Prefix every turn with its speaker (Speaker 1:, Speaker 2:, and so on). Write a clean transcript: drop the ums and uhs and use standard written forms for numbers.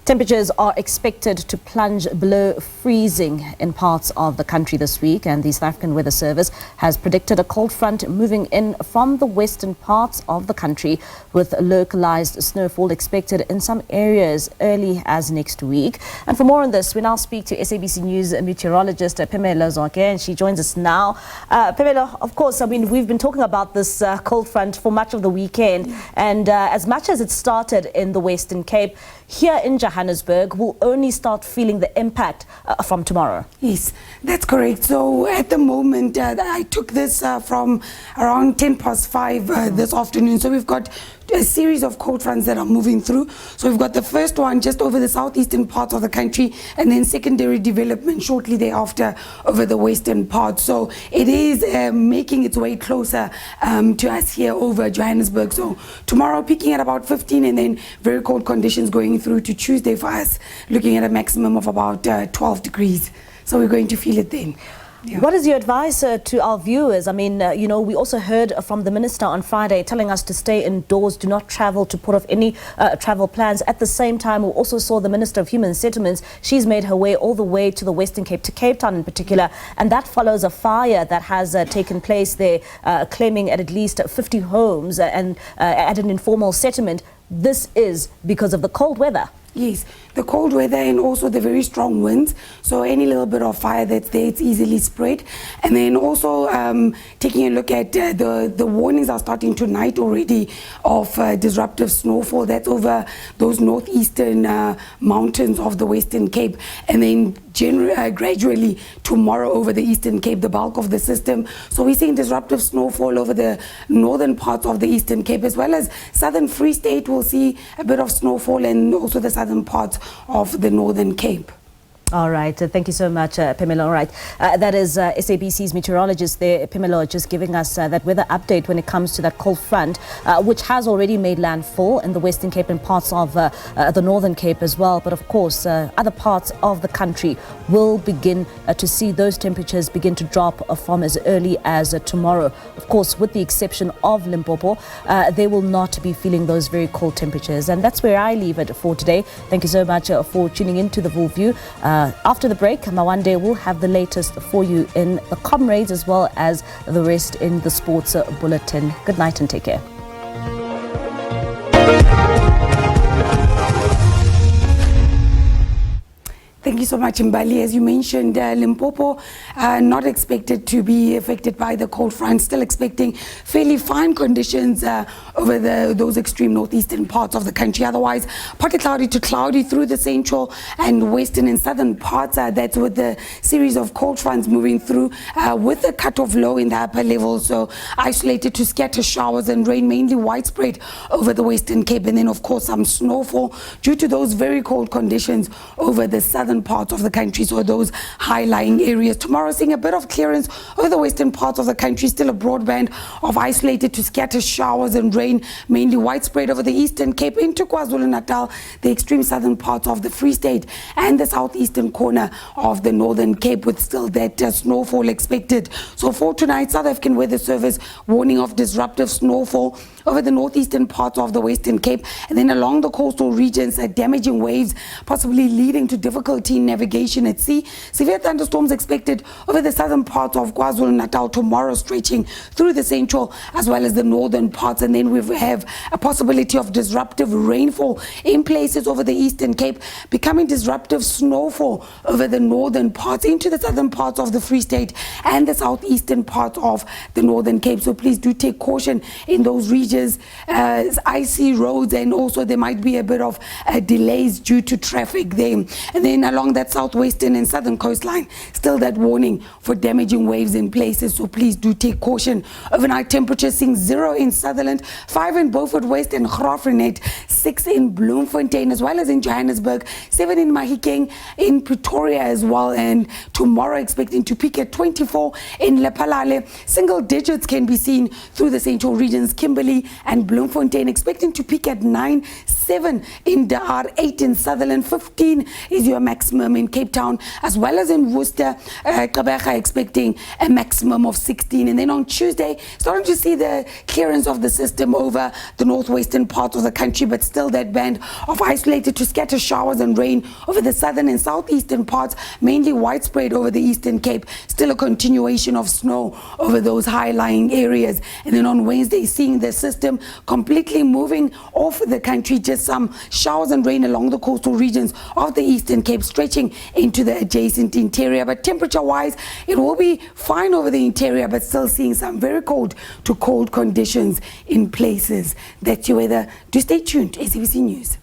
Speaker 1: Temperatures are expected to plunge below freezing in parts of the country this week, and the South African Weather Service has predicted a cold front moving in from the western parts of the country, with localized snowfall expected in some areas early as next week. And for more on this, we now speak to SABC News meteorologist Phemelo Zonke, and she joins us now. Phemelo, of course, I mean, we've been talking about this cold front for much of the weekend, and as much as it started in the Western Cape, here in Johannesburg, we'll only start feeling the impact from tomorrow.
Speaker 2: Yes, that's correct. So at the moment, I took this from around 5:10 this afternoon. So we've got a series of cold fronts that are moving through. So we've got the first one just over the southeastern part of the country, and then secondary development shortly thereafter over the western part. So it is making its way closer to us here over Johannesburg. So tomorrow peaking at about 15, and then very cold conditions going through to Tuesday for us, looking at a maximum of about 12 degrees. So we're going to feel it then. Yeah.
Speaker 1: What is your advice to our viewers? I mean, you know, we also heard from the minister on Friday telling us to stay indoors, do not travel, to put off any travel plans. At the same time, we also saw the Minister of Human Settlements. She's made her way all the way to the Western Cape, to Cape Town in particular, and that follows a fire that has taken place there, claiming at least 50 homes and at an informal settlement. This is because of the cold weather.
Speaker 2: Yes, the cold weather and also the very strong winds. So any little bit of fire that's there, it's easily spread. And then also taking a look at the warnings are starting tonight already of disruptive snowfall. That's over those northeastern mountains of the Western Cape. And then gradually tomorrow over the Eastern Cape, the bulk of the system. So we're seeing disruptive snowfall over the northern parts of the Eastern Cape, as well as southern Free State. We'll see a bit of snowfall, and also the southern parts of the Northern Cape.
Speaker 1: All right. Thank you so much, Phemelo. All right. That is SABC's meteorologist there, Phemelo, just giving us that weather update when it comes to that cold front, which has already made landfall in the Western Cape and parts of the Northern Cape as well. But of course, other parts of the country will begin to see those temperatures begin to drop from as early as tomorrow. Of course, with the exception of Limpopo, they will not be feeling those very cold temperatures. And that's where I leave it for today. Thank you so much for tuning in to The Full View. After the break, Mawande will have the latest for you in the Comrades, as well as the rest in the Sports Bulletin. Good night and take care.
Speaker 2: Thank you so much, Mbali. As you mentioned, Limpopo not expected to be affected by the cold front, still expecting fairly fine conditions over those extreme northeastern parts of the country. Otherwise, partly cloudy to cloudy through the central and western and southern parts. That's with the series of cold fronts moving through with the cutoff low in the upper level. So isolated to scatter showers and rain, mainly widespread over the Western Cape. And then, of course, some snowfall due to those very cold conditions over the southern parts of the country, so those high-lying areas. Tomorrow, seeing a bit of clearance over the western parts of the country, still a broad band of isolated to scattered showers and rain, mainly widespread over the Eastern Cape into KwaZulu-Natal, the extreme southern parts of the Free State, and the southeastern corner of the Northern Cape, with still that snowfall expected. So for tonight, South African Weather Service warning of disruptive snowfall over the northeastern parts of the Western Cape, and then along the coastal regions, damaging waves, possibly leading to difficulty in navigation at sea. Severe thunderstorms expected over the southern parts of KwaZulu-Natal tomorrow, stretching through the central as well as the northern parts. And then we have a possibility of disruptive rainfall in places over the Eastern Cape, becoming disruptive snowfall over the northern parts into the southern parts of the Free State and the southeastern parts of the Northern Cape. So please do take caution in those regions. Icy roads, and also there might be a bit of delays due to traffic there. And then along that southwestern and southern coastline, still that warning for damaging waves in places. So please do take caution. Overnight temperatures seeing 0 in Sutherland, 5 in Beaufort West and Graafrenet, 6 in Bloemfontein, as well as in Johannesburg, 7 in Mahikeng, in Pretoria as well. And tomorrow expecting to peak at 24 in Lephalale. Single digits can be seen through the central regions, Kimberley and Bloemfontein, expecting to peak at 9, 7 in Daar, 8 in Sutherland, 15 is your maximum in Cape Town, as well as in Worcester. Gqeberha expecting a maximum of 16. And then on Tuesday, starting to see the clearance of the system over the northwestern part of the country, but still that band of isolated to scattered showers and rain over the southern and southeastern parts, mainly widespread over the Eastern Cape. Still a continuation of snow over those high-lying areas. And then on Wednesday, seeing the system completely moving off the country, just some showers and rain along the coastal regions of the Eastern Cape, stretching into the adjacent interior. But temperature-wise, it will be fine over the interior, but still seeing some very cold to cold conditions in places. That's your weather. Do stay tuned. SABC News.